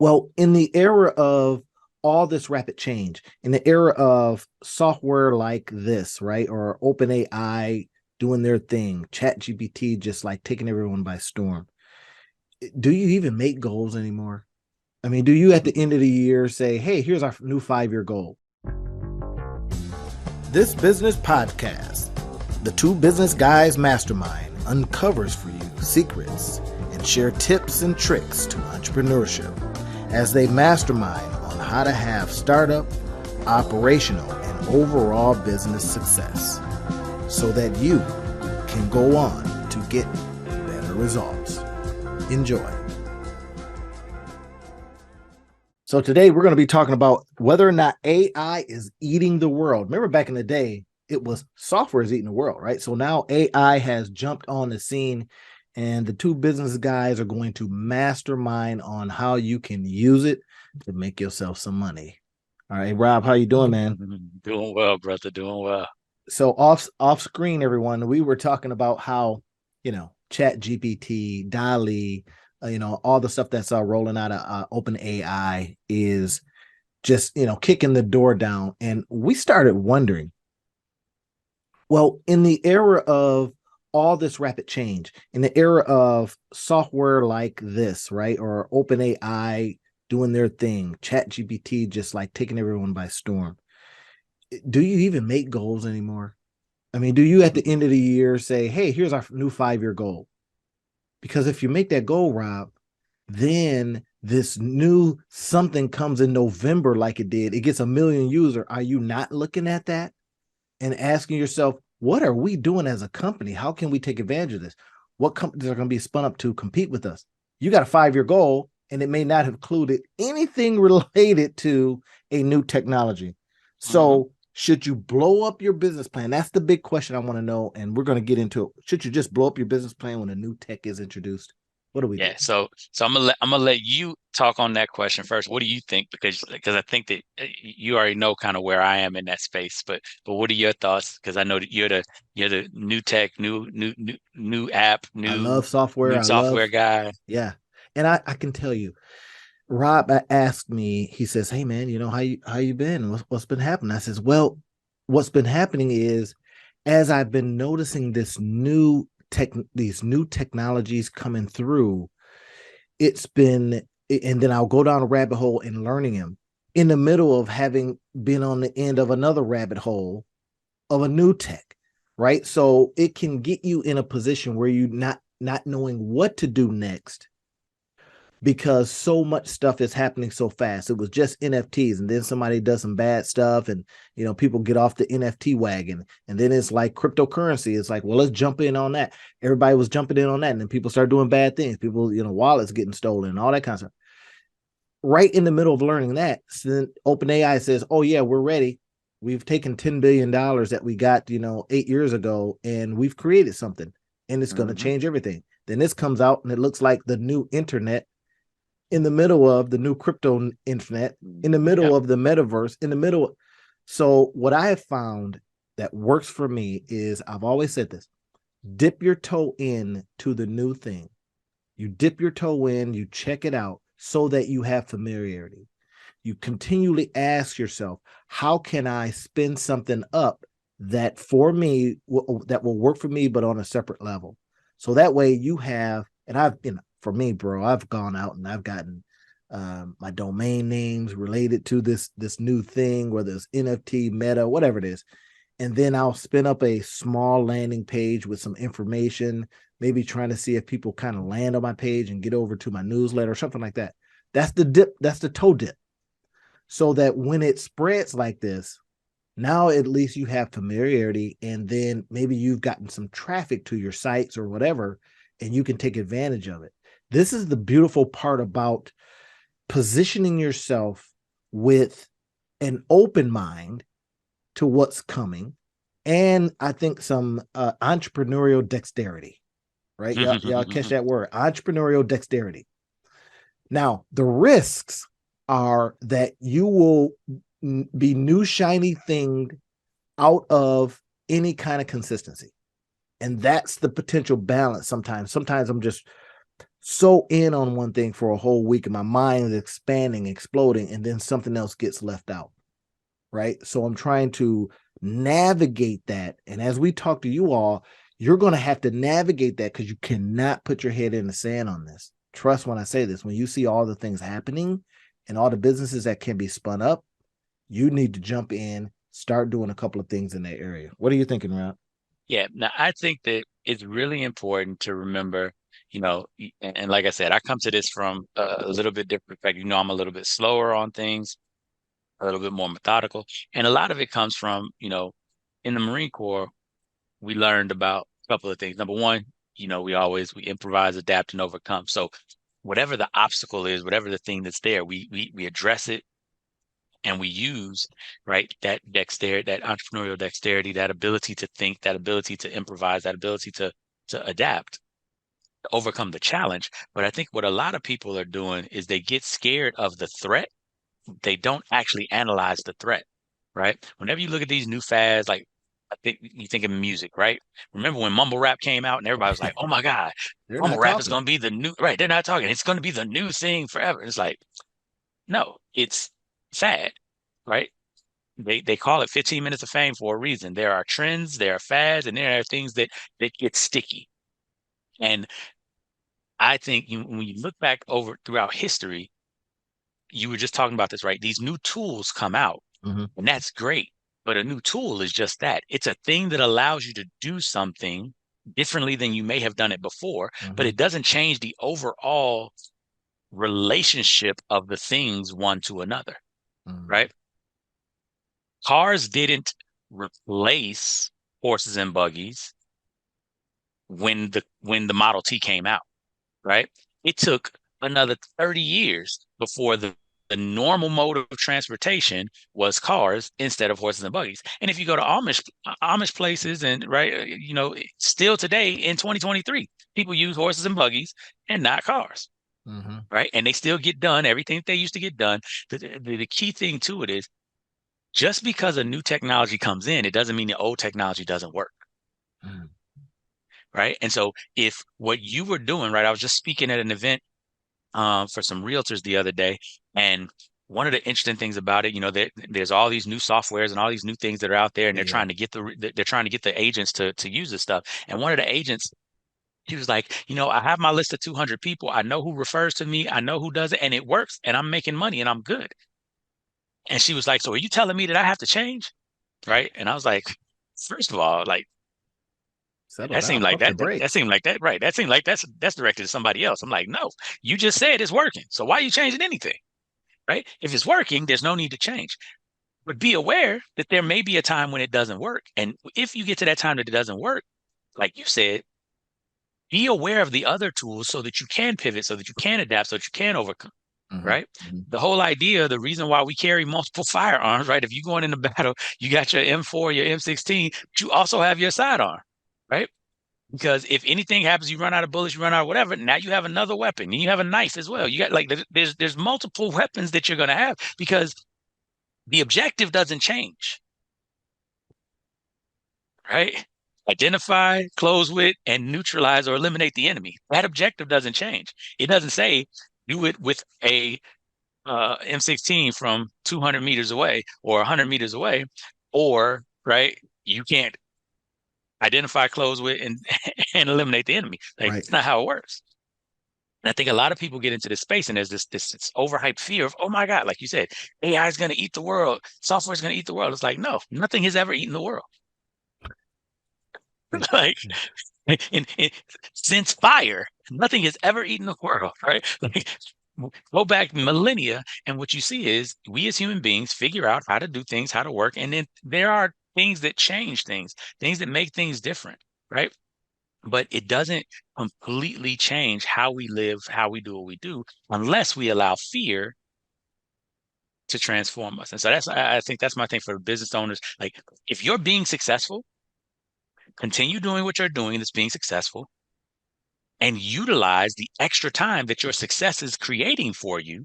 Well, in the era of all this rapid change, in the era of software like this, right? Or OpenAI doing their thing, ChatGPT just like taking everyone by storm. Do you even make goals anymore? I mean, do you at the end of the year say, hey, here's our new 5-year goal? This business podcast, the Two Business Guys Mastermind, uncovers for you secrets and share tips and tricks to entrepreneurship as they mastermind on how to have startup, operational, and overall business success so that you can go on to get better results. Enjoy. So today we're going to be talking about whether or not AI is eating the world. Remember back in the day, it was software is eating the world, right? So now AI has jumped on the scene and the two business guys are going to mastermind on how you can use it to make yourself some money. All right, Rob, how you doing, man? Doing well, brother. Doing well. So off screen, everyone, we were talking about how, ChatGPT, DALL-E, all the stuff that's rolling out of OpenAI is just, kicking the door down. And we started wondering, well, in the era of all this rapid change, in the era of software like this, right? Or OpenAI doing their thing, ChatGPT just like taking everyone by storm. Do you even make goals anymore? I mean, do you at the end of the year say, hey, here's our new 5-year goal? Because if you make that goal, Rob, then this new something comes in November like it did. It gets 1 million users. Are you not looking at that and asking yourself, what are we doing as a company? How can we take advantage of this? What companies are going to be spun up to compete with us? You got a 5-year goal, and it may not have included anything related to a new technology. So should you blow up your business plan? That's the big question I want to know, and we're going to get into it. Should you just blow up your business plan when a new tech is introduced? What do we do? Yeah. So I'm gonna let you talk on that question first. What do you think? Because I think that you already know kind of where I am in that space. But what are your thoughts? Because I know that you're the new tech, new app, I new love software. new I software love, guy. yeah. And I can tell you, Rob asked me, he says, hey man, how you been? What's been happening? I says, well, what's been happening is as I've been noticing these new technologies coming through, it's been, and then I'll go down a rabbit hole in learning them in the middle of having been on the end of another rabbit hole of a new tech, right? So it can get you in a position where you not knowing what to do next because so much stuff is happening so fast. It was just NFTs, and then somebody does some bad stuff, and people get off the NFT wagon, and then it's like cryptocurrency. It's like, well, let's jump in on that. Everybody was jumping in on that, and then people start doing bad things. People, wallets getting stolen, and all that kind of stuff. Right in the middle of learning that, so then OpenAI says, "Oh yeah, we're ready. We've taken $10 billion that we got, 8 years ago, and we've created something, and it's going to Hmm. change everything." Then this comes out, and it looks like the new internet in the middle of the new crypto internet, in the middle Yep. of the metaverse, in the middle. So what I have found that works for me is, I've always said this: dip your toe in to the new thing. You dip your toe in, you check it out so that you have familiarity. You continually ask yourself, how can I spin something up that for me, that will work for me, but on a separate level? So that way you have, and I've, for me, bro, I've gone out and I've gotten my domain names related to this new thing, whether it's NFT, Meta, whatever it is. And then I'll spin up a small landing page with some information, maybe trying to see if people kind of land on my page and get over to my newsletter or something like that. That's the dip, that's the toe dip. So that when it spreads like this, now at least you have familiarity, and then maybe you've gotten some traffic to your sites or whatever, and you can take advantage of it. This is the beautiful part about positioning yourself with an open mind to what's coming, and I think some entrepreneurial dexterity, right? Y'all catch that word, entrepreneurial dexterity. Now, the risks are that you will be new shiny thing out of any kind of consistency. And that's the potential balance sometimes. Sometimes I'm just so in on one thing for a whole week and my mind is expanding, exploding, and then something else gets left out. Right. So I'm trying to navigate that. And as we talk to you all, you're going to have to navigate that because you cannot put your head in the sand on this. Trust when I say this, when you see all the things happening and all the businesses that can be spun up, you need to jump in, start doing a couple of things in that area. What are you thinking, Rob? Yeah, now I think that it's really important to remember, and like I said, I come to this from a little bit different perspective. I'm a little bit slower on things, a little bit more methodical, and a lot of it comes from, in the Marine Corps, we learned about a couple of things. Number one, we improvise, adapt, and overcome. So whatever the obstacle is, whatever the thing that's there, we address it and we use, right, that dexterity, that entrepreneurial dexterity, that ability to think, that ability to improvise, that ability to adapt, to overcome the challenge. But I think what a lot of people are doing is they get scared of the threat. They don't actually analyze the threat, right? Whenever you look at these new fads, like I think you think of music, right? Remember when mumble rap came out and everybody was like, "Oh my God, They're mumble not rap is talking. going to be the new," right? They're not talking. It's going to be the new thing forever. It's like, no, it's fad, right? They call it 15 minutes of fame for a reason. There are trends, there are fads, and there are things that get sticky. And I think when you look back over throughout history, you were just talking about this, right? These new tools come out, Mm-hmm. and that's great. But a new tool is just that. It's a thing that allows you to do something differently than you may have done it before, but Mm-hmm. it doesn't change the overall relationship of the things one to another, Mm-hmm. right? Cars didn't replace horses and buggies when the Model T came out, right? It took another 30 years before the normal mode of transportation was cars instead of horses and buggies. And if you go to Amish places and right, still today in 2023, people use horses and buggies and not cars, Mm-hmm. right? And they still get done everything that they used to get done. The key thing to it is just because a new technology comes in, it doesn't mean the old technology doesn't work. Mm-hmm. Right. And so if what you were doing, right, I was just speaking at an event for some realtors the other day. And one of the interesting things about it, there's all these new softwares and all these new things that are out there, and they're Yeah. trying to get the agents to use this stuff. And one of the agents, he was like, I have my list of 200 people. I know who refers to me. I know who does it, and it works, and I'm making money, and I'm good. And she was like, so are you telling me that I have to change? Right. And I was like, first of all, like, Settle that seemed down. like Pump the that brakes. seemed like that, right? That seemed like that's directed to somebody else. I'm like, no, you just said it's working. So why are you changing anything? Right? If it's working, there's no need to change. But be aware that there may be a time when it doesn't work. And if you get to that time that it doesn't work, like you said, be aware of the other tools so that you can pivot, so that you can adapt, so that you can overcome. Mm-hmm. Right? Mm-hmm. The whole idea, the reason why we carry multiple firearms, right? If you're going into battle, you got your M4, your M16, but you also have your sidearm, right? Because if anything happens, you run out of bullets, you run out of whatever. Now you have another weapon, and you have a knife as well. You got like there's multiple weapons that you're going to have because the objective doesn't change, right? Identify, close with, and neutralize or eliminate the enemy. That objective doesn't change. It doesn't say do it with a M16 from 200 meters away or 100 meters away, or right, you can't identify, close with, and and eliminate the enemy. Like Right. it's not how it works. And I think a lot of people get into this space and there's this overhyped fear of, oh my God, like you said, AI is going to eat the world. Software is going to eat the world. It's like, no, nothing has ever eaten the world. Right. Like since fire, nothing has ever eaten the world, right? Like go back millennia, and what you see is we as human beings figure out how to do things, how to work, and then there are things that change things, things that make things different, right? But it doesn't completely change how we live, how we do what we do, unless we allow fear to transform us. And so I think that's my thing for business owners. Like, if you're being successful, continue doing what you're doing that's being successful and utilize the extra time that your success is creating for you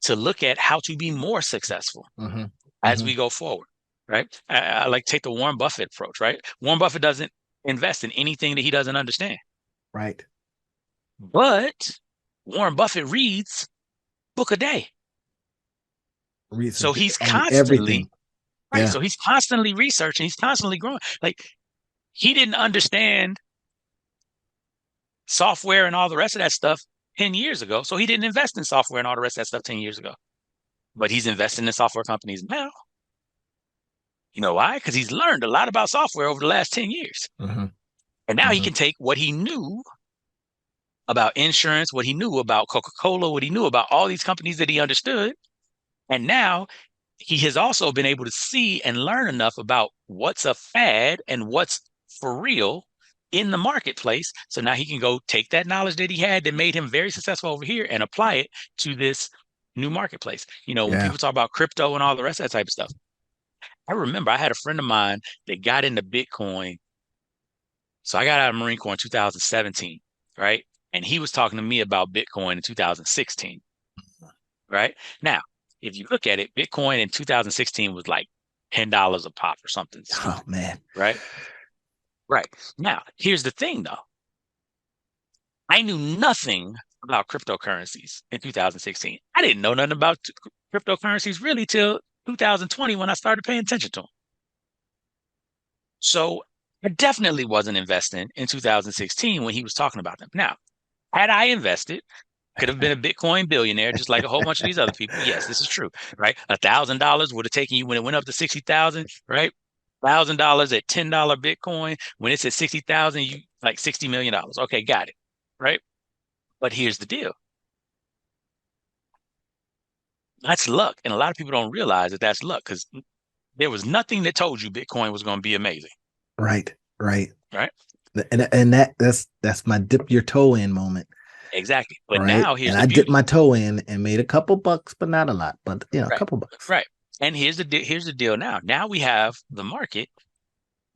to look at how to be more successful Mm-hmm. as Mm-hmm. we go forward. Right. I like take the Warren Buffett approach, right? Warren Buffett doesn't invest in anything that he doesn't understand. Right. But Warren Buffett reads book a day. So Research he's on constantly, everything. right. Yeah. So he's constantly researching, he's constantly growing. Like he didn't understand software and all the rest of that stuff 10 years ago. So he didn't invest in software and all the rest of that stuff 10 years ago. But he's investing in software companies now. You know why? Because he's learned a lot about software over the last 10 years. Hmm. And now he Hmm. can take what he knew about insurance, what he knew about Coca-Cola, what he knew about all these companies that he understood. And now he has also been able to see and learn enough about what's a fad and what's for real in the marketplace. So now he can go take that knowledge that he had that made him very successful over here and apply it to this new marketplace. When Yeah. people talk about crypto and all the rest of that type of stuff, I remember I had a friend of mine that got into Bitcoin. So I got out of Marine Corps in 2017, right? And he was talking to me about Bitcoin in 2016, right? Now, if you look at it, Bitcoin in 2016 was like $10 a pop or something Oh stupid, man. right? Right. Now, here's the thing though. I knew nothing about cryptocurrencies in 2016. I didn't know nothing about cryptocurrencies really till 2020 when I started paying attention to them. So I definitely wasn't investing in 2016 when he was talking about them. Now, had I invested, could have been a Bitcoin billionaire, just like a whole bunch of these other people. Yes, this is true, right? $1,000 would have taken you when it went up to 60,000, right? $1,000 at $10 Bitcoin. When it's at 60,000, you like $60 million. Okay, got it, right? But here's the deal: that's luck, and a lot of people don't realize that that's luck because there was nothing that told you Bitcoin was going to be amazing, Right. Right. right? And that's my dip your toe in moment. Exactly. But Right. now And here's the I dipped beauty, my toe in and made a couple bucks, but not a lot, but a right? couple bucks. Right. And here's the deal. Now we have the market.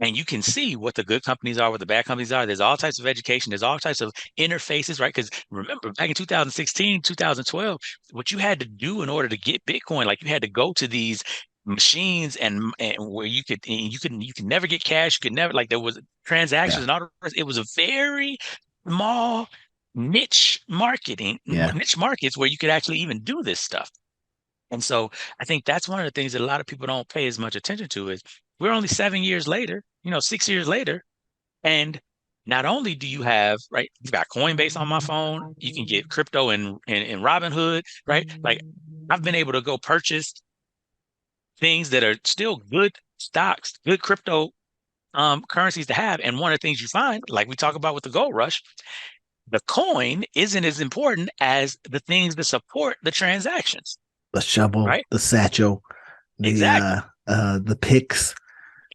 And you can see what the good companies are, what the bad companies are. There's all types of education. There's all types of interfaces, right? Because remember, back in 2016, 2012, what you had to do in order to get Bitcoin, like you had to go to these machines and where you could never get cash. You could never like there was Yeah. transactions and all the rest. It was a very small Yeah. niche markets where you could actually even do this stuff. And so I think that's one of the things that a lot of people don't pay as much attention to is we're only 7 years later, 6 years later. And not only do you have, right, you've got Coinbase on my phone, you can get crypto in Robinhood, right? Like I've been able to go purchase things that are still good stocks, good crypto currencies to have. And one of the things you find, like we talk about with the gold rush, the coin isn't as important as the things that support the transactions, The shovel, right? the satchel, Exactly. the picks. Uh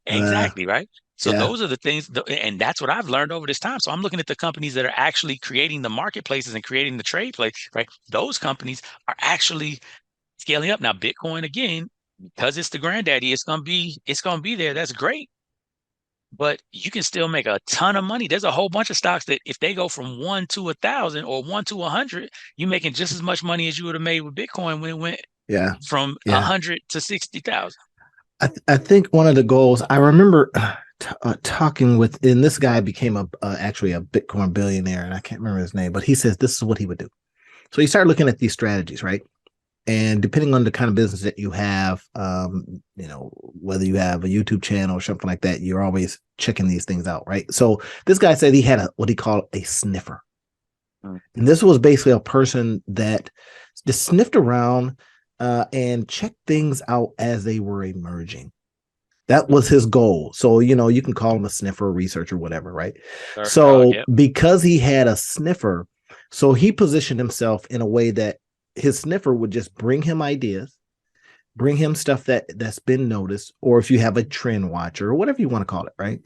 Exactly, right? So yeah. those are the things, and that's what I've learned over this time. So I'm looking at the companies that are actually creating the marketplaces and creating the trade place, right? Those companies are actually scaling up. Now, Bitcoin again, because it's the granddaddy, it's gonna be there. That's great. But you can still make a ton of money. There's a whole bunch of stocks that if they go from 1 to 1,000 or 1 to 100, you're making just as much money as you would have made with Bitcoin when it went Yeah. from a Yeah. 100 to 60,000. I think one of the goals I remember talking with, and this guy became actually a Bitcoin billionaire, and I can't remember his name, but he says this is what he would do. So you start looking at these strategies, right? And depending on the kind of business that you have, whether you have a YouTube channel or something like that, you're always checking these things out, right? So this guy said he had what he called a sniffer. Mm. And this was basically a person that just sniffed around and checked things out as they were emerging. That was his goal. So, you can call him a sniffer, researcher, whatever, right? Or dog, So, yep. because he had a sniffer, so he positioned himself in a way that his sniffer would just bring him ideas, bring him stuff that's been noticed, or if you have a trend watcher or whatever you want to call it, right?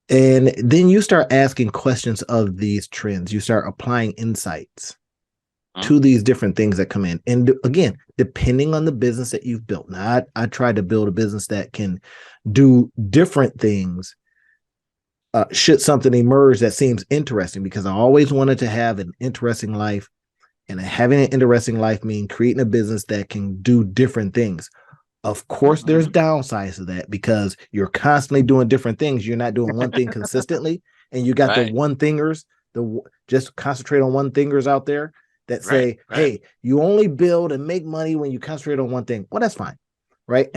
And then you start asking questions of these trends. You start applying insights Mm. to these different things that come in. And again, depending on the business that you've built. Now, I tried to build a business that can do different things should something emerge that seems interesting, because I always wanted to have an interesting life. And having an interesting life means creating a business that can do different things. Of course, there's Mhm. downsides to that because you're constantly doing different things. You're not doing one thing consistently, and you got the Right. one thingers. just concentrate on one thingers out there that Right, say, right. hey, you only build and make money when you concentrate on one thing. Well, that's fine. Right.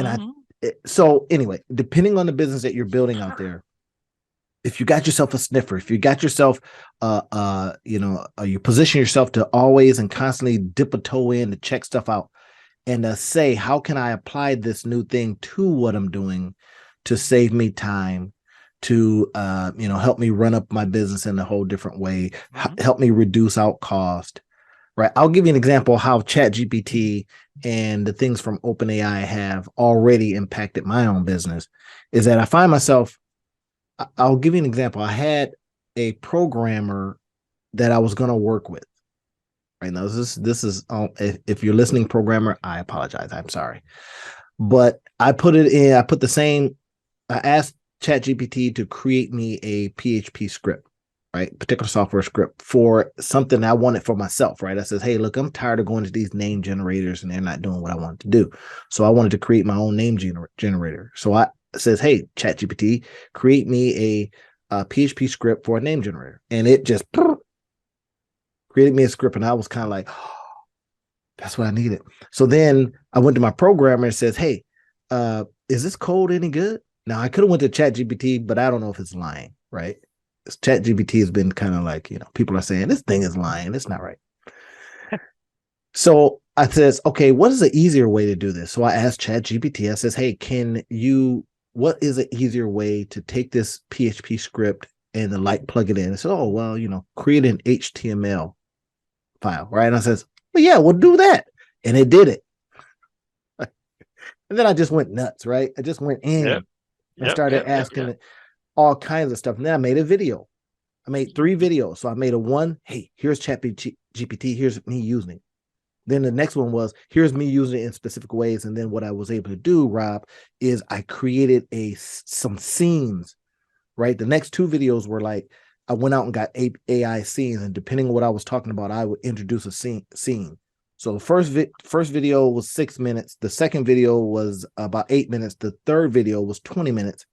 So anyway, depending on the business that you're building out there, if you got yourself a sniffer, if you got yourself, you position yourself to always and constantly dip a toe in to check stuff out and say, how can I apply this new thing to what I'm doing to save me time, to help me run up my business in a whole different way, help me reduce out cost. Right. I'll give you an example of how ChatGPT and the things from OpenAI have already impacted my own business. Is that I find myself, I'll give you an example. I had a programmer that I was going to work with. Right now, this is if you're listening, programmer, I apologize. I'm sorry, but I put it in. I put the same. I asked ChatGPT to create me a PHP script, right? Particular software script for something I wanted for myself, right? I says, hey, look, I'm tired of going to these name generators and they're not doing what I want to do. So I wanted to create my own name generator. So I says, hey, ChatGPT, create me a PHP script for a name generator. And it just created me a script. And I was kind of like, oh, that's what I needed. So then I went to my programmer and says, hey, is this code any good? Now I could have went to ChatGPT, but I don't know if it's lying, right? ChatGPT has been kind of like, people are saying this thing is lying. It's not right. So I says, okay, what is the easier way to do this? So I asked ChatGPT, I says, hey, what is an easier way to take this PHP script and plug it in? I said, oh, well, create an HTML file, right? And I says, well, yeah, we'll do that. And it did it. And then I just went nuts, right? I just went in and started asking it all kinds of stuff. And then I made a video. I made 3 videos. So I made one, hey, here's ChatGPT, here's me using it. Then the next one was, here's me using it in specific ways. And then what I was able to do, Rob, is I created some scenes, right? The next 2 videos were like, I went out and got AI scenes. And depending on what I was talking about, I would introduce a scene. So the first video was 6 minutes. The second video was about 8 minutes. The third video was 20 minutes.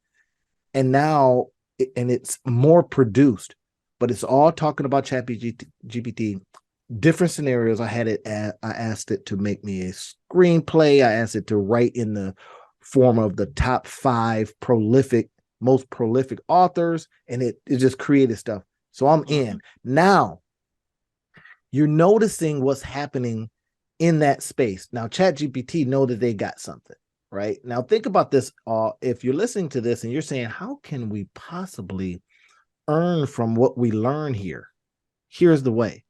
And now, it's more produced, but it's all talking about ChatGPT. Different scenarios. I asked it to make me a screenplay. I asked it to write in the form of the top 5 most prolific authors, and it just created stuff. So I'm in. Now you're noticing what's happening in that space. Now ChatGPT know that they got something, right? Now think about this. If you're listening to this and you're saying, how can we possibly earn from what we learn here? Here's the way.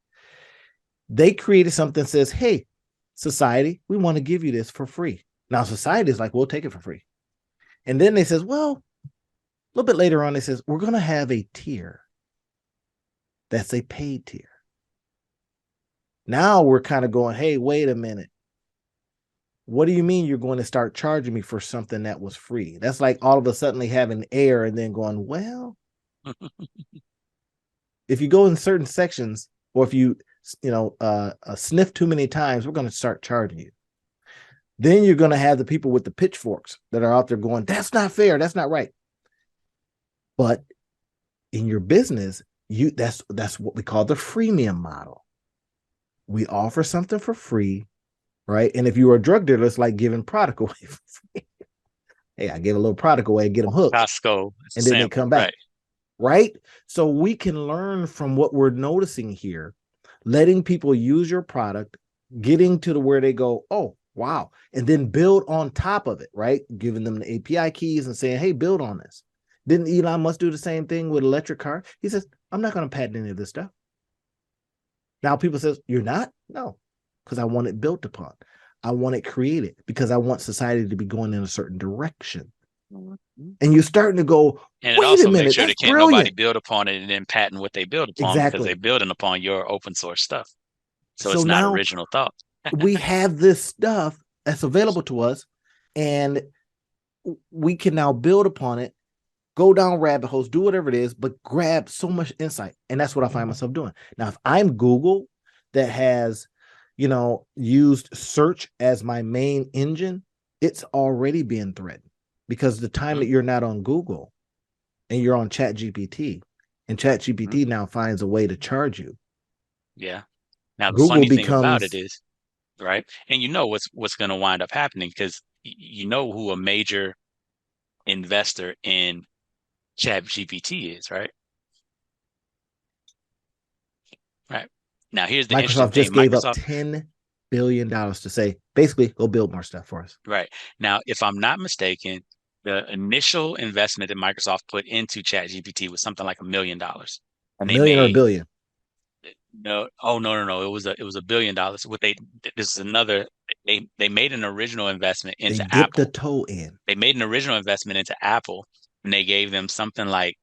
They created something that says, hey, society, we want to give you this for free. Now society is like, we'll take it for free. And then they says, well, a little bit later on, they says, we're going to have a tier. That's a paid tier. Now we're kind of going, hey, wait a minute. What do you mean you're going to start charging me for something that was free? That's like all of a sudden having air and then going, well, if you go in certain sections, or if you sniff too many times, we're going to start charging you. Then you're going to have the people with the pitchforks that are out there going, that's not fair. That's not right. But in your business, that's what we call the freemium model. We offer something for free, right? And if you are a drug dealer, it's like giving product away for free. Hey, I give a little product away, get them hooked. Costco, and then they come back. Right? So we can learn from what we're noticing here, letting people use your product, getting to where they go, oh, wow. And then build on top of it, right? Giving them the API keys and saying, hey, build on this. Didn't Elon Musk do the same thing with electric car? He says, I'm not going to patent any of this stuff. Now people says, you're not? No, because I want it built upon. I want it created because I want society to be going in a certain direction. And you're starting to go, and wait it also a minute, makes sure that's that can't brilliant. Nobody build upon it and then patent what they build upon because they're building upon your open source stuff. So it's not original thought. We have this stuff that's available to us, and we can now build upon it, go down rabbit holes, do whatever it is, but grab so much insight. And that's what I find myself doing. Now, if I'm Google that has, used search as my main engine, it's already being threatened because the time that you're not on Google and you're on ChatGPT and Mhm. ChatGPT now finds a way to charge you. Yeah. Now the Google funny thing about it becomes is, right? And you know what's going to wind up happening because you know who a major investor in ChatGPT is, right? Right. Now here's the interesting Microsoft thing. just gave up Microsoft, $10 billion to say, basically, go build more stuff for us. right. Now, if I'm not mistaken, the initial investment that Microsoft put into ChatGPT was something like $1 million. A And they million or a made billion. no, oh no. It was $1 billion. What they this is another they made an original investment They into dipped a Apple. toe in. They made an original investment into Apple and they gave them something like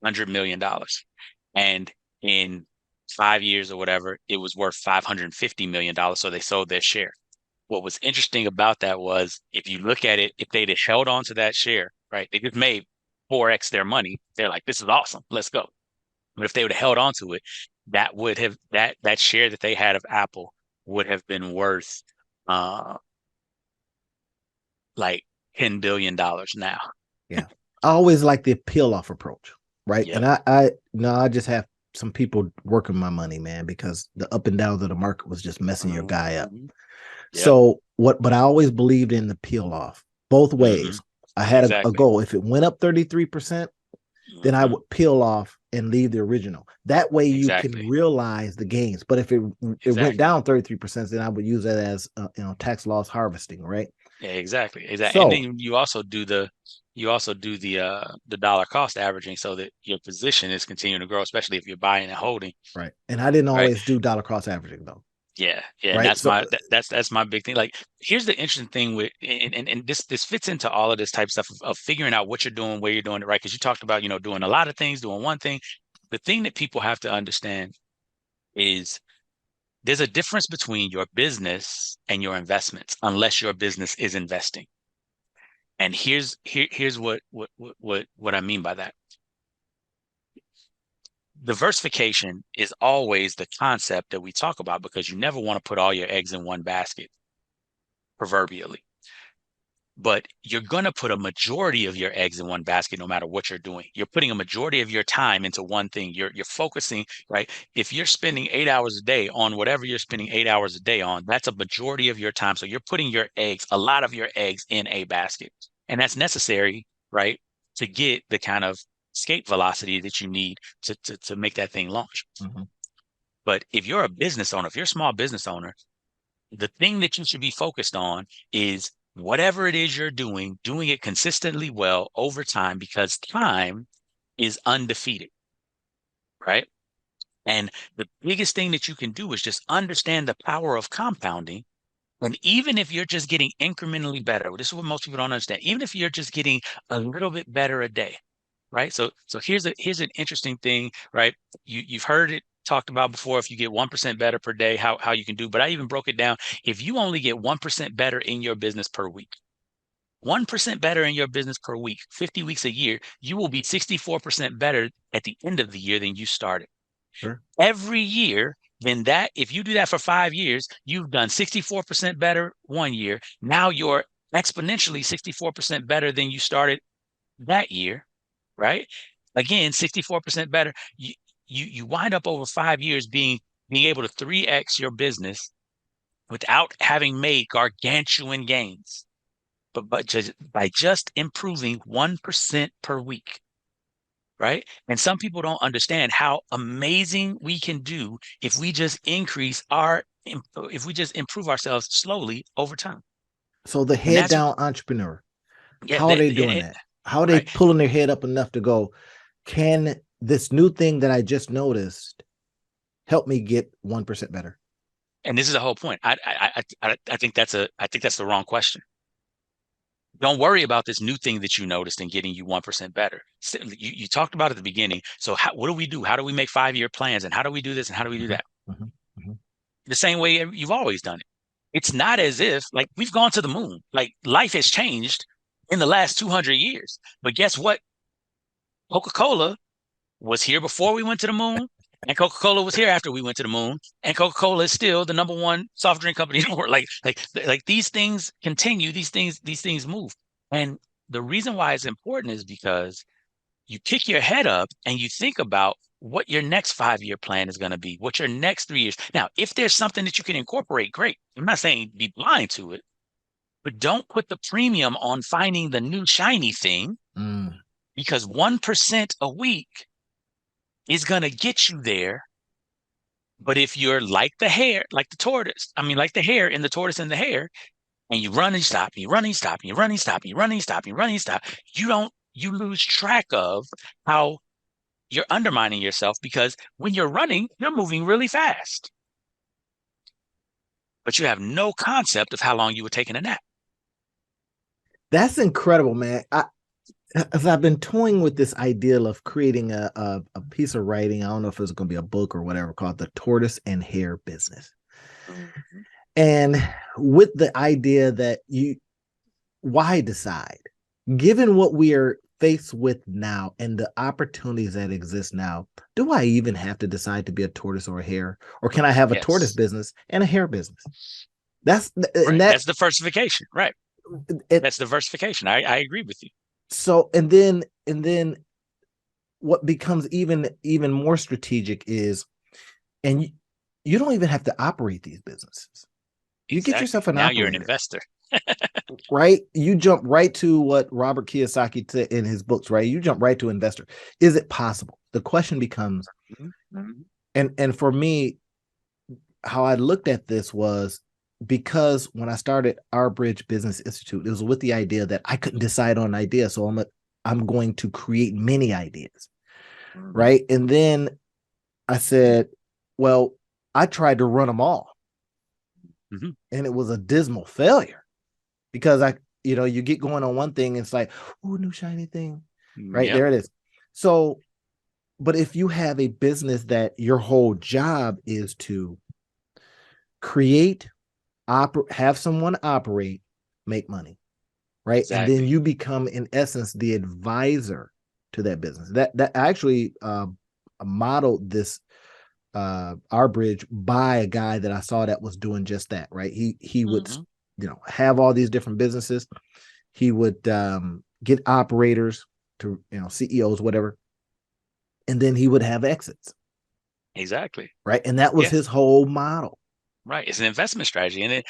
$100 million. And in 5 years or whatever, it was worth $550 million. So they sold their share. What was interesting about that was if you look at it, if they'd have held on to that share, right, they just made 4x their money. They're like, this is awesome. Let's go. But if they would have held on to it, that would have that share that they had of Apple would have been worth uh like $10 billion now. Yeah. I always like the peel off approach, right? And Yep. I no, I just have some people working my money, man, because the up and downs of the market was just messing your guy up. Mhm. Yep. So but I always believed in the peel off both Hmm. ways. I had a Exactly. goal. If it went up 33%, then I Hmm. would peel off and leave the original. That way you can Exactly. realize the gains. But if it went Exactly. down 33%, then I would use it as tax loss harvesting, right? Yeah, exactly. Exactly. And So then you also do the dollar cost averaging so that your position is continuing to grow, especially if you're buying and holding, right, and I didn't right? always do dollar cost averaging though, Yeah, yeah, and right? So that's my big thing. Like, here's the interesting thing with and this fits into all of this type of stuff of figuring out what you're doing, where you're doing it, right? Because you talked about, doing a lot of things, doing one thing. The thing that people have to understand is there's a difference between your business and your investments, unless your business is investing. And here's what I mean by that. Diversification is always the concept that we talk about because you never want to put all your eggs in one basket, proverbially. But you're going to put a majority of your eggs in one basket no matter what you're doing. You're putting a majority of your time into one thing. You're focusing, right? If you're spending 8 hours a day on whatever you're spending 8 hours a day on, that's a majority of your time. So you're putting your eggs, a lot of your eggs in a basket. And that's necessary, right? To get the kind of escape velocity that you need to make that thing launch. mhm. But if you're a business owner, if you're a small business owner, the thing that you should be focused on is whatever it is you're doing it consistently well over time because time is undefeated, right? And the biggest thing that you can do is just understand the power of compounding. And even if you're just getting incrementally better, this is what most people don't understand. Even if you're just getting a little bit better a day, right? So here's an interesting thing, right? You've heard it talked about before. If you get 1% better per day, how you can do. But I even broke it down. If you only get 1% better in your business per week, 1% better in your business per week, 50 weeks a year, you will be 64% better at the end of the year than you started. Sure. Every year, then that if you do that for 5 years, you've done 64% better one year. Now you're exponentially 64% better than you started that year, right? Again, 64% better. You wind up over 5 years being able to 3x your business without having made gargantuan gains, but just by just improving 1% per week, right? And some people don't understand how amazing we can do if we just if we just improve ourselves slowly over time. So the And head that's down entrepreneur, yeah, how are they doing that? How are they right. pulling their head up enough to go, can this new thing that I just noticed help me get 1% better? And this is the whole point. I think that's the wrong question. Don't worry about this new thing that you noticed and getting you 1% better. You talked about at the beginning. So what do we do? How do we make 5-year plans? And how do we do this? And how do we do Mhm, that? mhm, mhm. The same way you've always done it. It's not as if like we've gone to the moon. Like life has changed in the last 200 years. But guess what? Coca-Cola was here before we went to the moon, and Coca-Cola was here after we went to the moon, and Coca-Cola is still the number one soft drink company in the world. Like these things continue, these things move. And the reason why it's important is because you pick your head up and you think about what your next 5-year plan is going to be, what your next 3 years. Now, if there's something that you can incorporate, great. I'm not saying be blind to it, but don't put the premium on finding the new shiny thing, Mm. because 1% a week is going to get you there. But if you're like the hare, like the tortoise, I mean, like the hare and the tortoise and the hare, and you run and stop, and you run and stop, and you run and stop, and you run and stop, and you run and stop, you lose track of how you're undermining yourself, because when you're running, you're moving really fast, but you have no concept of how long you were taking a nap. That's incredible, man. As I've been toying with this idea of creating a piece of writing. I don't know if it's going to be a book or whatever, called The Tortoise and Hare Business. Mhm. And with the idea that why decide? Given what we are faced with now and the opportunities that exist now, do I even have to decide to be a tortoise or a hare? Or can I have a tortoise Yes, business and a hare business? That's and right. that That's diversification, right? it That's diversification. I agree with you. so and then what becomes even more strategic is, and you don't even have to operate these businesses. You get Exactly. yourself an Now you're an operator, investor. right? You jump right to what Robert Kiyosaki said in his books, right? You jump right to investor. Is it possible? The question becomes, Mhm. and for me, how I looked at this was, because when I started Our Bridge Business Institute, it was with the idea that I couldn't decide on an idea, so I'm going to create many ideas, Mhm. right? And then I said, well, I tried to run them all, Mhm. and it was a dismal failure, because you get going on one thing, and it's like, oh, new shiny thing, right? Yep. There it is. So, but if you have a business that your whole job is to create, have someone operate, make money, right? And then Exactly. you become, in essence, the advisor to that business. That actually modeled this Our Bridge by a guy that I saw that was doing just that, right? He would Mhm. have all these different businesses. He would get operators to CEOs, whatever, and then he would have exits, Exactly. right? And that was Yeah. his whole model. Right. It's an investment strategy.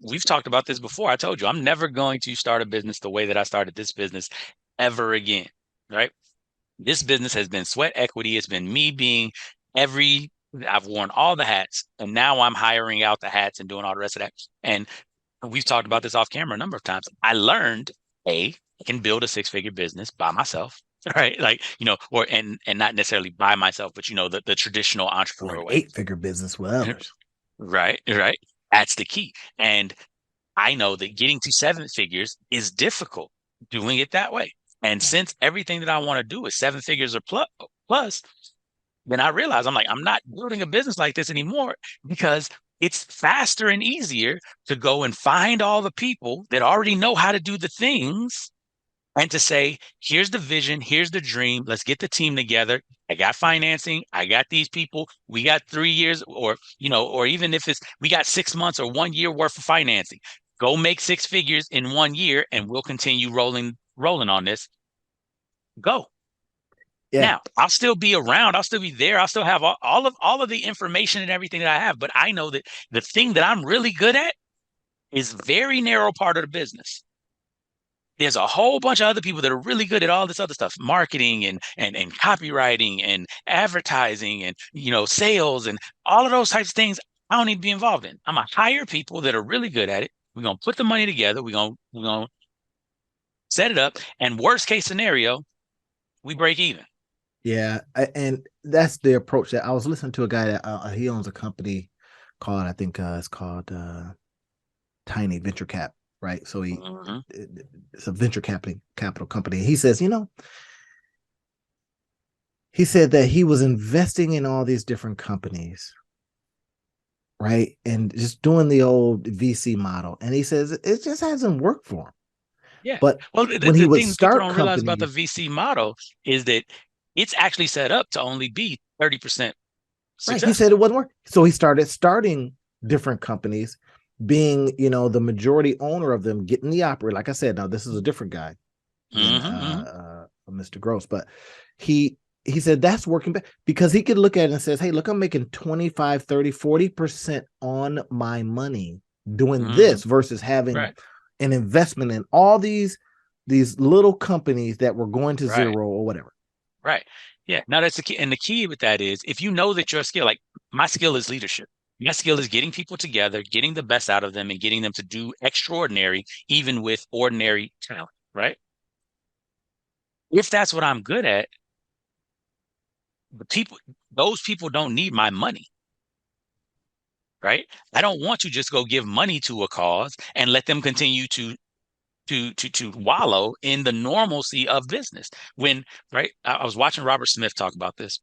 We've talked about this before. I told you I'm never going to start a business the way that I started this business ever again. Right. This business has been sweat equity. It's been me being every, I've worn all the hats, and now I'm hiring out the hats and doing all the rest of that. And we've talked about this off camera a number of times. I learned, I can build a 6-figure business by myself. Right. Like, or and not necessarily by myself, but the traditional Or entrepreneur an way. 8-figure business with others. Right. Right. That's the key. And I know that getting to 7 figures is difficult doing it that way. And since everything that I want to do is 7 figures or plus, then I realize I'm not building a business like this anymore, because it's faster and easier to go and find all the people that already know how to do the things, and to say, here's the vision, here's the dream. Let's get the team together. I got financing. I got these people. We got 3 years, or even if we got 6 months or 1 year worth of financing. Go make 6 figures in 1 year, and we'll continue rolling on this. Go. Yeah, Now, I'll still be around. I'll still be there. I'll still have all of the information and everything that I have. But I know that the thing that I'm really good at is very narrow part of the business. There's a whole bunch of other people that are really good at all this other stuff, marketing and copywriting and advertising and sales and all of those types of things. I don't need to be involved in. I'm gonna hire people that are really good at it. We're gonna put the money together. We're gonna set it up. And worst case scenario, we break even. yeah, and that's the approach that I was listening to. A guy that he owns a company called, I think it's called Tiny Venture Cap, right? So Mhm. it's a venture capital company. He says, he said that he was investing in all these different companies, right? And just doing the old VC model. And he says it just hasn't worked for him. Yeah. But Well, the, when he the would thing that people start don't realize about the companies, VC model is that it's actually set up to only be 30% right? He said it successful. wasn't working. So he started starting different companies, being, the majority owner of them, getting the operator. Like I said, now this is a different guy than Hmm. Mr. Gross, but he said that's working because he could look at it and says, hey, look, I'm making 25, 30, 40% on my money doing Mm-hmm. this versus having Right. an investment in all these little companies that were going to Right. zero or whatever. Right. Yeah. Now that's the key. And the key with that is if you know that your skill, like my skill is leadership. My skill is getting people together, getting the best out of them, and getting them to do extraordinary, even with ordinary talent. Right. If that's what I'm good at, the people, those people don't need my money. Right. I don't want to just go give money to a cause and let them continue to wallow in the normalcy of business. When right, I was watching Robert Smith talk about this,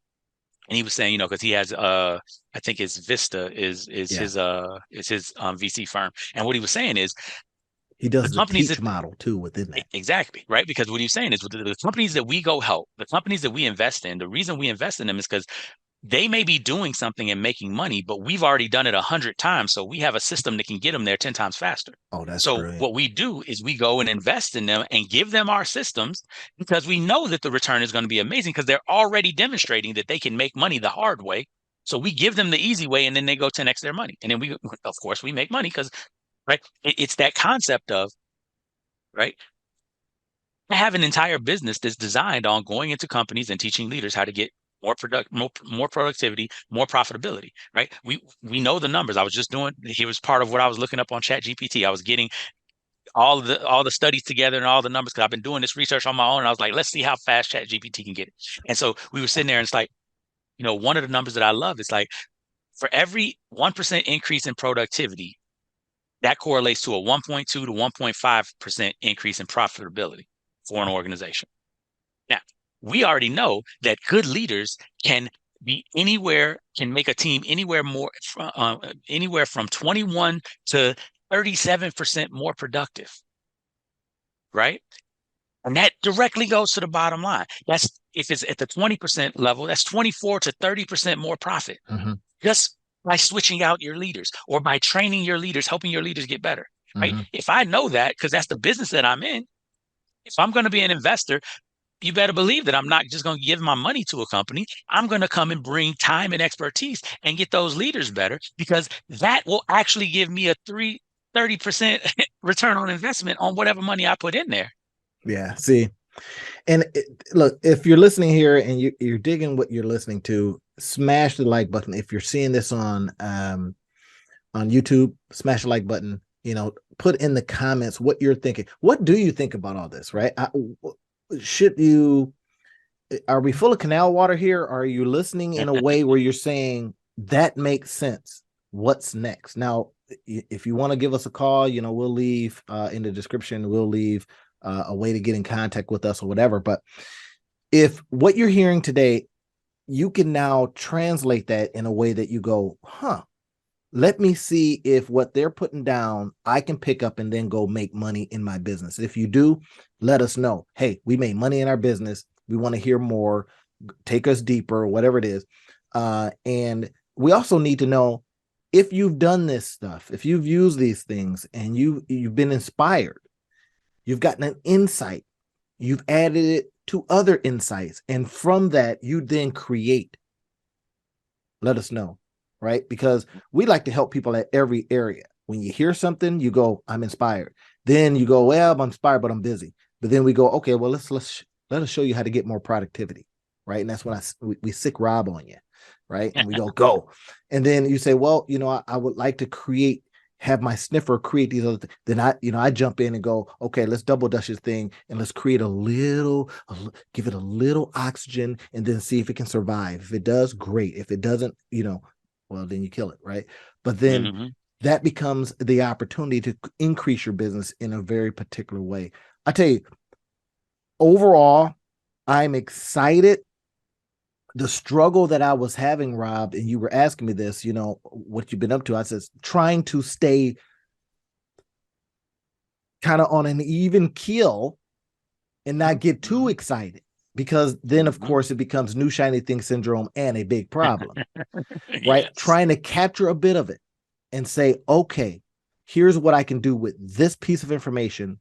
and he was saying, because he has I think his Vista Yeah. is his VC firm, and what he was saying is He the does the companies teach that model too within that. exactly right, because what he was saying is the companies that we go help, the companies that we invest in, the reason we invest in them is because they may be doing something and making money, but we've already done it 100 times. So we have a system that can get them there 10 times faster. Oh, that's So brilliant. what we do is we go and invest in them and give them our systems because we know that the return is going to be amazing because they're already demonstrating that they can make money the hard way. So we give them the easy way and then they go 10x their money. And then we, of course, we make money because, right, it's that concept of, right, I have an entire business that's designed on going into companies and teaching leaders how to get more productivity, more profitability. Right? We know the numbers. I was just doing. It was part of what I was looking up on ChatGPT. I was getting all the studies together and all the numbers because I've been doing this research on my own. And I was like, let's see how fast ChatGPT can get it. And so we were sitting there, and it's like, one of the numbers that I love is like for every 1% increase in productivity, that correlates to a 1.2 to 1.5% increase in profitability for an organization. Now, we already know that good leaders can be anywhere, can make a team anywhere from 21 to 37% more productive, right? And that directly goes to the bottom line. That's if it's at the 20% level, that's 24 to 30% more profit Mm-hmm. just by switching out your leaders or by training your leaders, helping your leaders get better, right? Mm-hmm. If I know that, because that's the business that I'm in, if I'm going to be an investor, you better believe that I'm not just going to give my money to a company. I'm going to come and bring time and expertise and get those leaders better because that will actually give me a 30% return on investment on whatever money I put in there. Yeah. See, and look, if you're listening here and you're digging what you're listening to, smash the like button. If you're seeing this on YouTube, smash the like button. Put in the comments what you're thinking. What do you think about all this? Right? Are we full of canal water here? Or are you listening in a way where you're saying that makes sense? What's next? Now, if you want to give us a call, we'll leave in the description. We'll leave a way to get in contact with us or whatever. But if what you're hearing today, you can now translate that in a way that you go, let me see if what they're putting down, I can pick up and then go make money in my business. If you do, let us know. Hey, we made money in our business. We want to hear more. Take us deeper, whatever it is. And we also need to know if you've done this stuff, if you've used these things and you've been inspired, you've gotten an insight, you've added it to other insights. And from that, you then create. Let us know. Right? Because we like to help people at every area. When you hear something, you go, I'm inspired. Then you go, well, I'm inspired, but I'm busy. But then we go, okay, well, let us show you how to get more productivity. Right? And that's when we sick Rob on you. Right? And we go. And then you say, well, I would like to have my sniffer create these other things. Then I jump in and go, okay, let's double dutch this thing and let's create give it a little oxygen and then see if it can survive. If it does, great. If it doesn't, well, then you kill it, right? But then that becomes the opportunity to increase your business in a very particular way. I tell you, overall, I'm excited. The struggle that I was having, Rob, and you were asking me this, what you've been up to. I said, trying to stay kind of on an even keel and not get too excited. Because then, of course, it becomes new shiny thing syndrome and a big problem. Right? Yes. Trying to capture a bit of it and say, okay, here's what I can do with this piece of information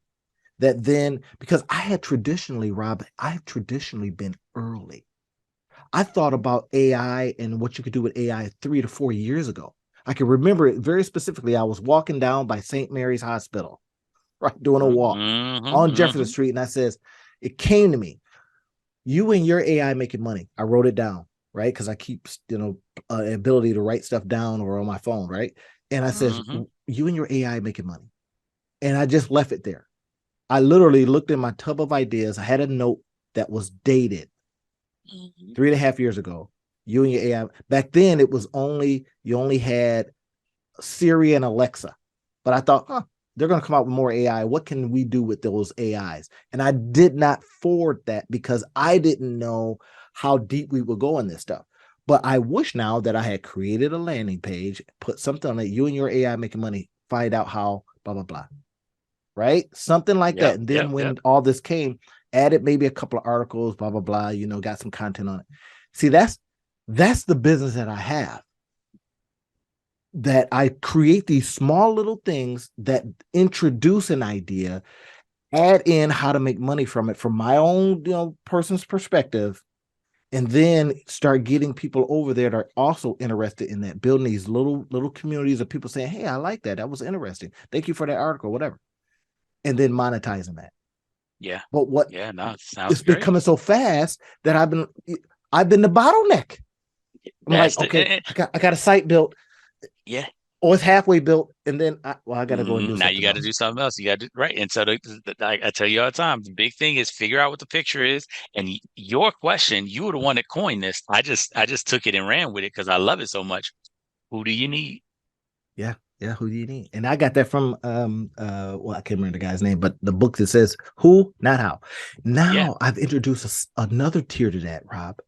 that then, because I had traditionally, Rob, I've traditionally been early. I thought about AI and what you could do with AI 3 to 4 years ago. I can remember it very specifically. I was walking down by St. Mary's Hospital, right, doing a walk on Jefferson Street, and I says, it came to me, you and your AI making money. I wrote it down, right, because I keep ability to write stuff down or on my phone, right? And I says, you and your AI making money, and I just left it there. I literally looked in my tub of ideas. I had a note that was dated 3.5 years ago. You and your AI. Back then, it was you only had Siri and Alexa. But I thought, they're going to come out with more AI. What can we do with those AIs? And I did not forward that because I didn't know how deep we would go in this stuff. But I wish now that I had created a landing page, put something on it, you and your AI making money, find out how, blah, blah, blah. Right? Something like that. And then when all this came, added maybe a couple of articles, blah, blah, blah, got some content on it. See, that's the business that I have. That I create these small little things that introduce an idea, add in how to make money from it from my own, person's perspective, and then start getting people over there that are also interested in that, building these little communities of people saying, hey, I like that. That was interesting. Thank you for that article, whatever. And then monetizing that. Yeah. But it's great. becoming so fast that I've been the bottleneck. I'm like, okay, I got a site built. Yeah. Or it's halfway built, and then I got to go and do now you got to do something else. You got to right. And so I tell you all the time, the big thing is figure out what the picture is. And your question, you were the one that coined this. I just took it and ran with it because I love it so much. Who do you need? Yeah. Who do you need? And I got that from I can't remember the guy's name, but the book that says who, not how. Now I've introduced another tier to that, Rob.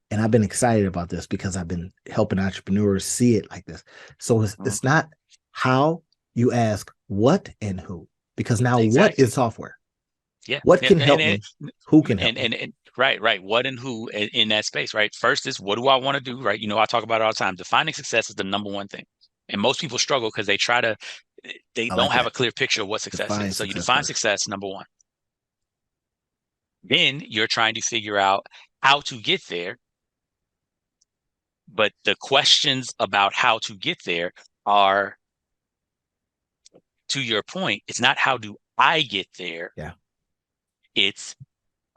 And I've been excited about this because I've been helping entrepreneurs see it like this. So it's not how, you ask what and who, because now what is software? Yeah. What can help me? Who can help me? And right. What and who in that space, right? First is what do I want to do, right? I talk about it all the time. Defining success is the number one thing. And most people struggle because they don't have a clear picture of what success is. So you define success, number one. Then you're trying to figure out how to get there. But the questions about how to get there are, to your point, it's not how do I get there? Yeah. It's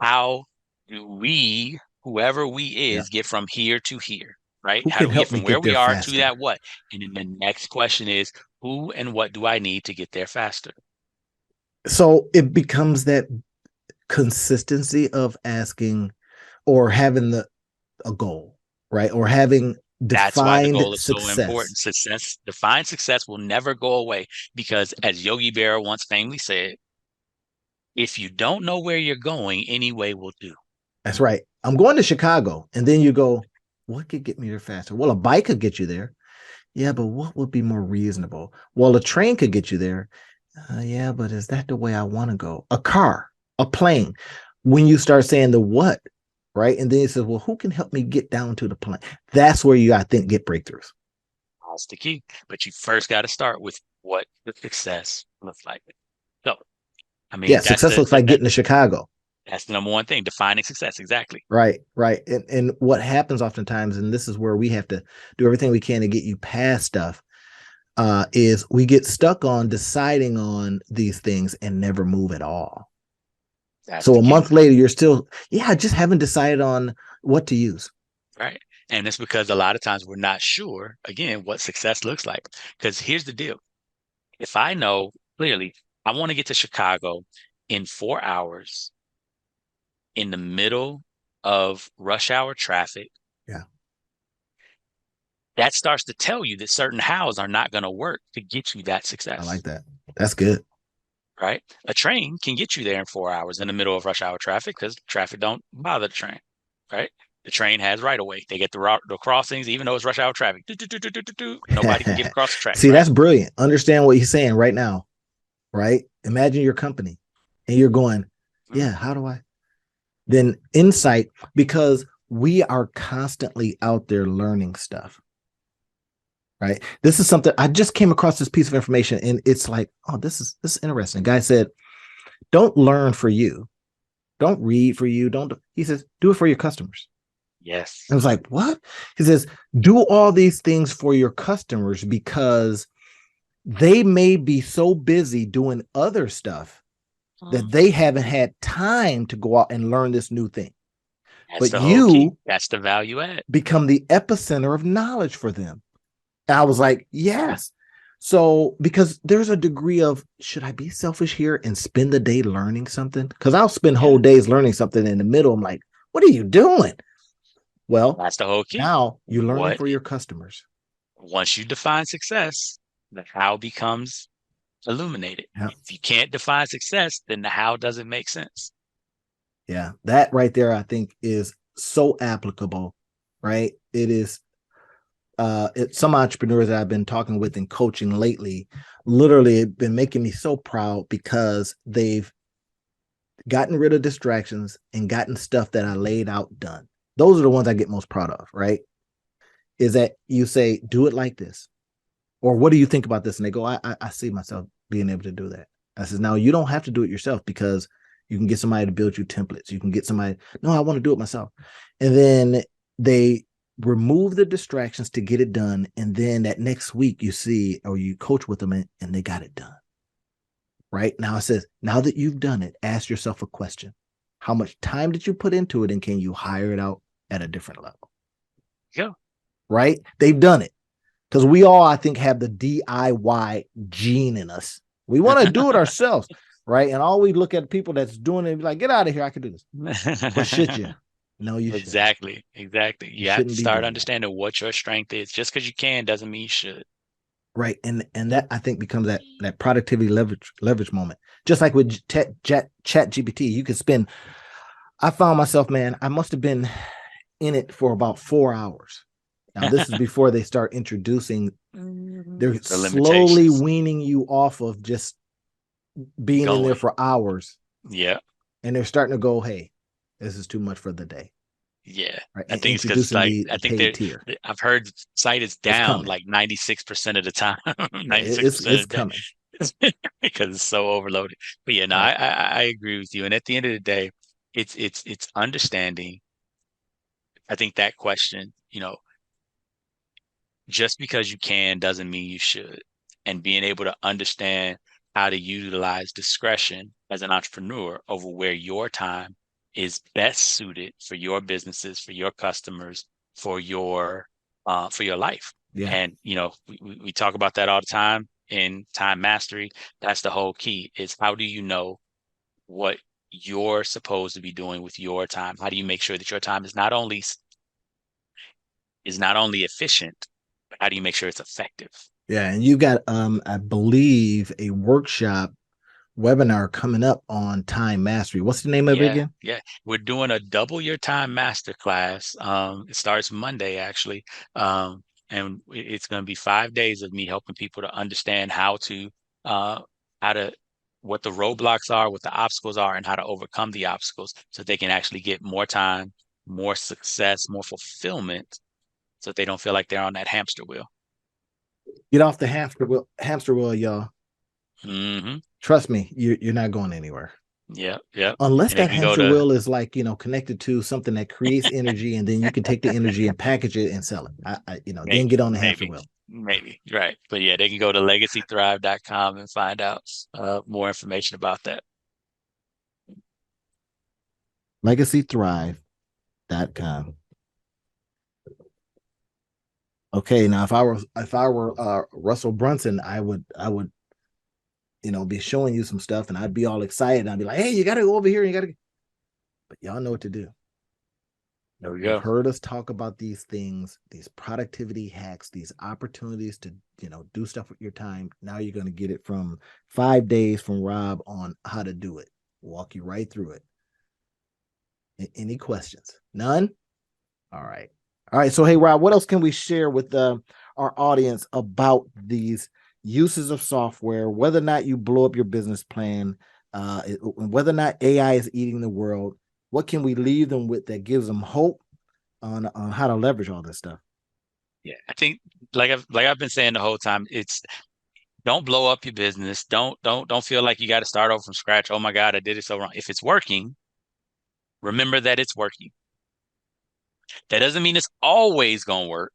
how do we, whoever we is, get from here to here, right? How do we get from where we are to that what? And then the next question is, who and what do I need to get there faster? So it becomes that consistency of asking or having a goal, right? Or having defined That's why the goal is success. so important. Defined success will never go away because, as Yogi Berra once famously said, if you don't know where you're going, any way will do. That's right. I'm going to Chicago. And then you go, what could get me there faster? Well, a bike could get you there. Yeah, but what would be more reasonable? Well, a train could get you there. Yeah, but is that the way I want to go? A car, a plane. When you start saying the what, right? And then it says, well, who can help me get down to the plane? That's where I think, get breakthroughs. That's the key. But you first got to start with what the success looks like. So, I mean, success looks like getting to Chicago. That's the number one thing, defining success. Exactly. Right. And what happens oftentimes, and this is where we have to do everything we can to get you past stuff, is we get stuck on deciding on these things and never move at all. So a month later, you're still, I just haven't decided on what to use. Right. And it's because a lot of times we're not sure, again, what success looks like. Because here's the deal. If I know clearly I want to get to Chicago in 4 hours in the middle of rush hour traffic, that starts to tell you that certain hows are not going to work to get you that success. I like that. That's good. Right? A train can get you there in 4 hours in the middle of rush hour traffic because traffic don't bother the train. Right? The train has right of way. They get the crossings, even though it's rush hour traffic. Nobody can get across the track. See, that's brilliant. Understand what he's saying right now. Right? Imagine your company and you're going, how do I? Then insight, because we are constantly out there learning stuff. Right. This is something I just came across, this piece of information, and it's like, oh, this is interesting. The guy said, Don't learn for you. Don't read for you. Don't. He says, do it for your customers. I Yes. was like, what? He says, do all these things for your customers because they may be so busy doing other stuff that they haven't had time to go out and learn this new thing. That's But the whole key. you That's the value add. become the epicenter of knowledge for them. And I was like, yes. So, because there's a degree of, should I be selfish here and spend the day learning something? Because I'll spend whole Yeah. days learning something. In the middle, I'm like, what are you doing? Well, That's the whole key. now you're learning What for your customers. Once you define success, the how becomes illuminated. Yeah. If you can't define success, then the how doesn't make sense. Yeah. That right there, I think, is so applicable, right? It is some entrepreneurs that I've been talking with and coaching lately literally been making me so proud because they've gotten rid of distractions and gotten stuff that I laid out done. Those are the ones I get most proud of, right? Is that you say, do it like this. Or what do you think about this? And they go, I see myself being able to do that. I says, now you don't have to do it yourself because you can get somebody to build you templates. You can get somebody, no, I want to do it myself. And then they remove the distractions to get it done. And then that next week you see, or you coach with them and they got it done. Right now it says, now that you've done it, ask yourself a question. How much time did you put into it? And can you hire it out at a different level? Yeah. Right? They've done it. Because we all, I think, have the DIY gene in us. We want to do it ourselves, right? And all we look at people that's doing it and be like, get out of here, I can do this. But should you? No, you shouldn't. Exactly. Exactly. You You have to shouldn't be start doing that. understanding what your strength is. Just because you can doesn't mean you should. Right. And that I think becomes that productivity leverage moment. Just like with chat GPT, you could spend, I found myself, man, I must have been in it for about 4 hours. Now, this is before they start introducing, they're The slowly limitations. weaning you off of just being in there Going. for hours. Yeah. And they're starting to go, hey, this is too much for the day. Yeah. Right. I And think it's because introducing like the I think paid tier. I've heard site is It's down coming. like 96% of the time. Yeah, 96% it's of the coming. day. Because it's so overloaded. But yeah, no, Right. I agree with you. And at the end of the day, it's understanding. I think that question, just because you can doesn't mean you should. And being able to understand how to utilize discretion as an entrepreneur over where your time is best suited for your businesses, for your customers, for your life. Yeah. And we talk about that all the time in time mastery. That's the whole key is how do you know what you're supposed to be doing with your time? How do you make sure that your time is not only efficient, but how do you make sure it's effective? Yeah. And you got I believe a workshop webinar coming up on time mastery. What's the name of it Yeah, again? yeah. We're doing a double your time masterclass. It starts Monday actually. And it's going to be 5 days of me helping people to understand uh, how to, what the roadblocks are, what the obstacles are, and how to overcome the obstacles so they can actually get more time, more success, more fulfillment, so they don't feel like they're on that hamster wheel. Get off the hamster wheel, y'all. Hmm. Trust me, you're not going anywhere. Yeah, yeah. Unless And they that can go hamster to wheel is like, connected to something that creates energy, and then you can take the energy and package it and sell it. Then get maybe, on the hamster maybe, wheel. maybe, right. But yeah, they can go to legacythrive.com and find out more information about that. LegacyThrive.com. Okay, now if I were Russell Brunson, I would be showing you some stuff, and I'd be all excited. I'd be like, hey, you got to go over here. You got to. But y'all know what to do. There we You've go. heard us talk about these things, these productivity hacks, these opportunities to, do stuff with your time. Now you're going to get it from 5 days from Rob on how to do it. Walk you right through it. Any questions? None? All right. All right. So, hey, Rob, what else can we share with our audience about these uses of software, whether or not you blow up your business plan, whether or not AI is eating the world? What can we leave them with that gives them hope on how to leverage all this stuff? Yeah, I think like I've been saying the whole time, it's Don't blow up your business. Don't feel like you got to start over from scratch. Oh my God, I did it so wrong. If it's working, remember that it's working. That doesn't mean it's always going to work,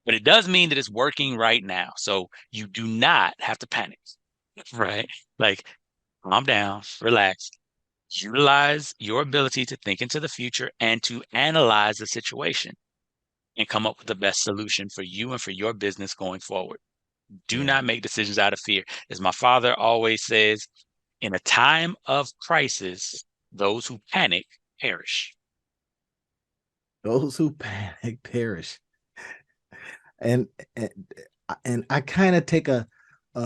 but it does mean that it's working right now. So you do not have to panic, right? Like, calm down, relax, utilize your ability to think into the future and to analyze the situation and come up with the best solution for you and for your business going forward. Do Yeah. not make decisions out of fear. As my father always says, in a time of crisis, those who panic perish. Those who panic perish. And and, and I kind of take a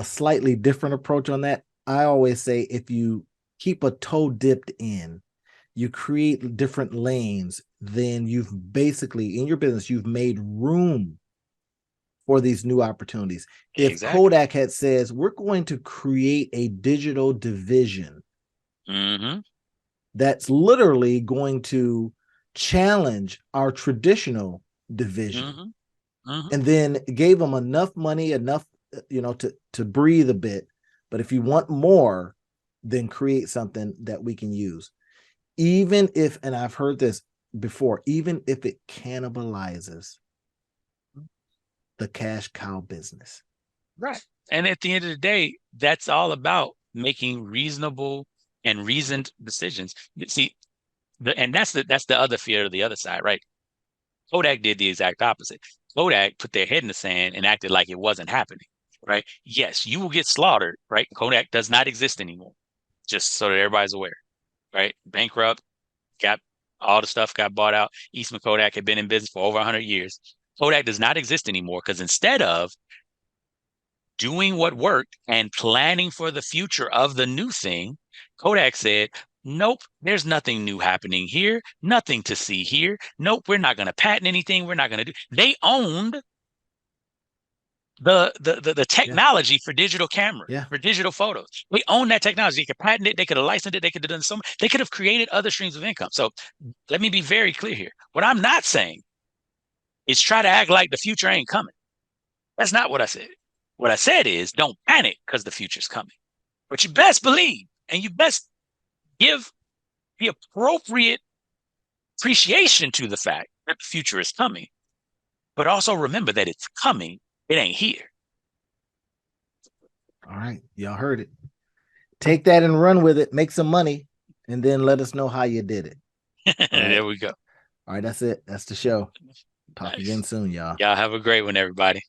slightly different approach on that. I always say if you keep a toe dipped in, you create different lanes, then you've basically in your business, you've made room for these new opportunities. If Exactly. Kodak had says, we're going to create a digital division Mm-hmm. that's literally going to challenge our traditional division, Mm-hmm. Mm-hmm. and then gave them enough money, enough, to breathe a bit. But if you want more, then create something that we can use. Even if, and I've heard this before, even if it cannibalizes the cash cow business. Right. And at the end of the day, that's all about making reasonable and reasoned decisions. See, and that's the other fear of the other side, right? Kodak did the exact opposite. Kodak put their head in the sand and acted like it wasn't happening, right? Yes, you will get slaughtered, right? Kodak does not exist anymore, just so that everybody's aware, right? Bankrupt, got all the stuff got bought out. Eastman Kodak had been in business for over 100 years. Kodak does not exist anymore because instead of doing what worked and planning for the future of the new thing, Kodak said, nope, there's nothing new happening here, nothing to see here. Nope, we're not going to patent anything. We're not going to do. They owned the Yeah. technology for digital cameras, Yeah. for digital photos. They own that technology. They could patent it. They could have licensed it. They could have done some. They could have created other streams of income. So let me be very clear here. What I'm not saying is try to act like the future ain't coming. That's not what I said. What I said is don't panic because the future's coming. But you best believe and you best give the appropriate appreciation to the fact that the future is coming. But also remember that it's coming. It ain't here. All right. Y'all heard it. Take that and run with it, make some money, and then let us know how you did it. All right. There we go. All right. That's it. That's the show. Talk again Nice. soon, y'all. Y'all have a great one, everybody.